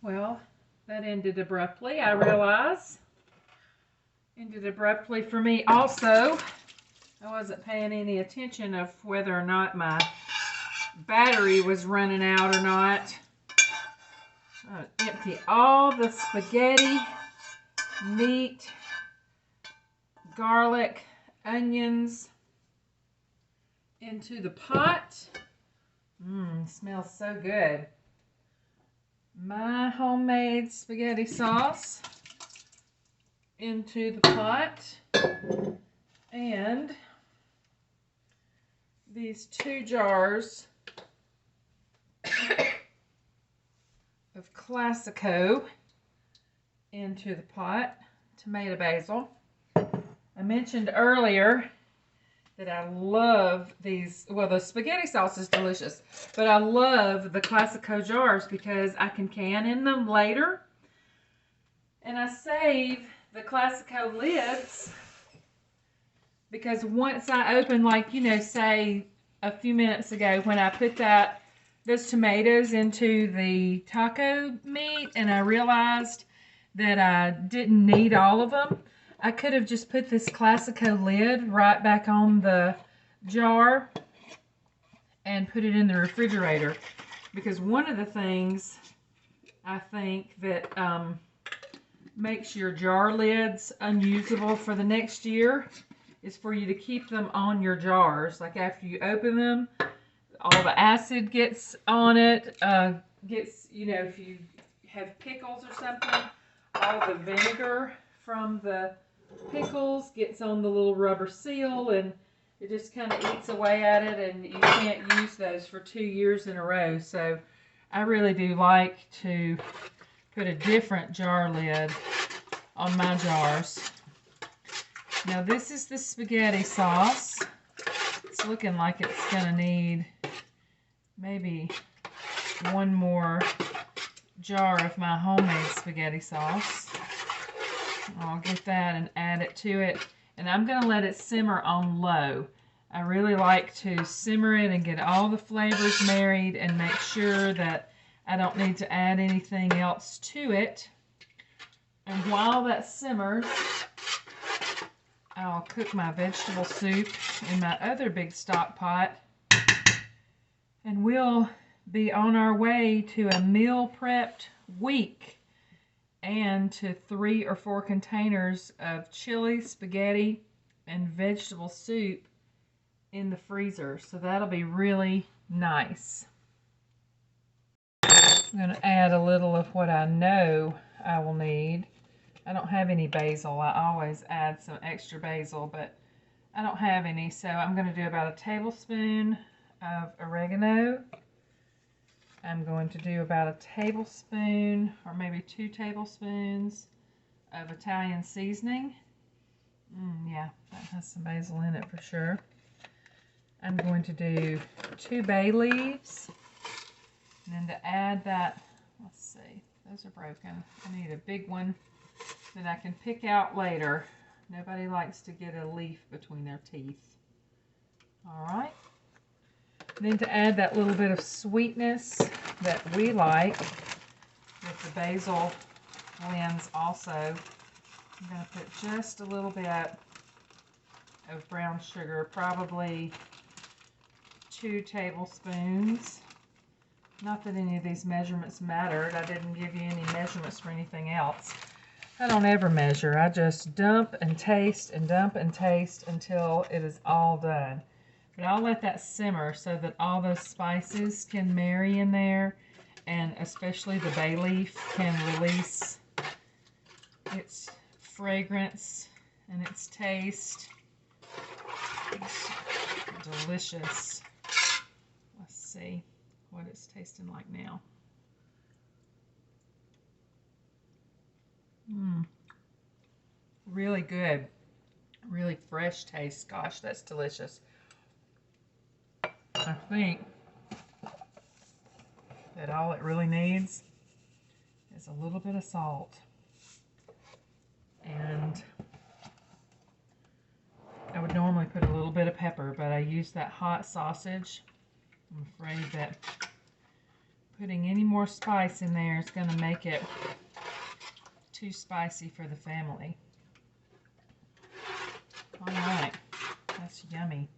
Well, that ended abruptly, I realize. Ended abruptly for me also. I wasn't paying any attention of whether or not my battery was running out or not. Empty all the spaghetti, meat, garlic, onions into the pot. Smells so good. My homemade spaghetti sauce into the pot, and these 2 jars of Classico into the pot. Tomato basil. I mentioned earlier that I love these. Well, the spaghetti sauce is delicious, but I love the Classico jars because I can in them later, and I save the Classico lids because once I open, like, say a few minutes ago when I put those tomatoes into the taco meat and I realized that I didn't need all of them, I could have just put this Classico lid right back on the jar and put it in the refrigerator, because one of the things I think that makes your jar lids unusable for the next year is for you to keep them on your jars. Like after you open them, all the acid gets on it, if you have pickles or something, all the vinegar from the pickles gets on the little rubber seal, and it just kind of eats away at it, and you can't use those for 2 years in a row. So I really do like to put a different jar lid on my jars. Now this is the spaghetti sauce. It's looking like it's going to need maybe one more jar of my homemade spaghetti sauce. I'll get that and add it to it. And I'm going to let it simmer on low. I really like to simmer it and get all the flavors married and make sure that I don't need to add anything else to it. And while that simmers, I'll cook my vegetable soup in my other big stock pot. And we'll be on our way to a meal prepped week and to 3 or 4 containers of chili, spaghetti, and vegetable soup in the freezer. So that'll be really nice. I'm going to add a little of what I know I will need. I don't have any basil. I always add some extra basil, but I don't have any. So I'm going to do about a tablespoon of oregano. I'm going to do about a tablespoon or maybe 2 tablespoons of Italian seasoning. Yeah, that has some basil in it for sure. I'm going to do 2 bay leaves. And then to add that, let's see, those are broken. I need a big one that I can pick out later. Nobody likes to get a leaf between their teeth. All right. Then to add that little bit of sweetness that we like with the basil blends also, I'm going to put just a little bit of brown sugar, probably 2 tablespoons. Not that any of these measurements mattered. I didn't give you any measurements for anything else. I don't ever measure. I just dump and taste and dump and taste until it is all done. But I'll let that simmer so that all those spices can marry in there, and especially the bay leaf can release its fragrance and its taste. It's delicious. Let's see what it's tasting like now. Really good. Really fresh taste. Gosh, that's delicious. I think that all it really needs is a little bit of salt. And I would normally put a little bit of pepper, but I used that hot sausage. I'm afraid that putting any more spice in there is going to make it too spicy for the family. All right, that's yummy.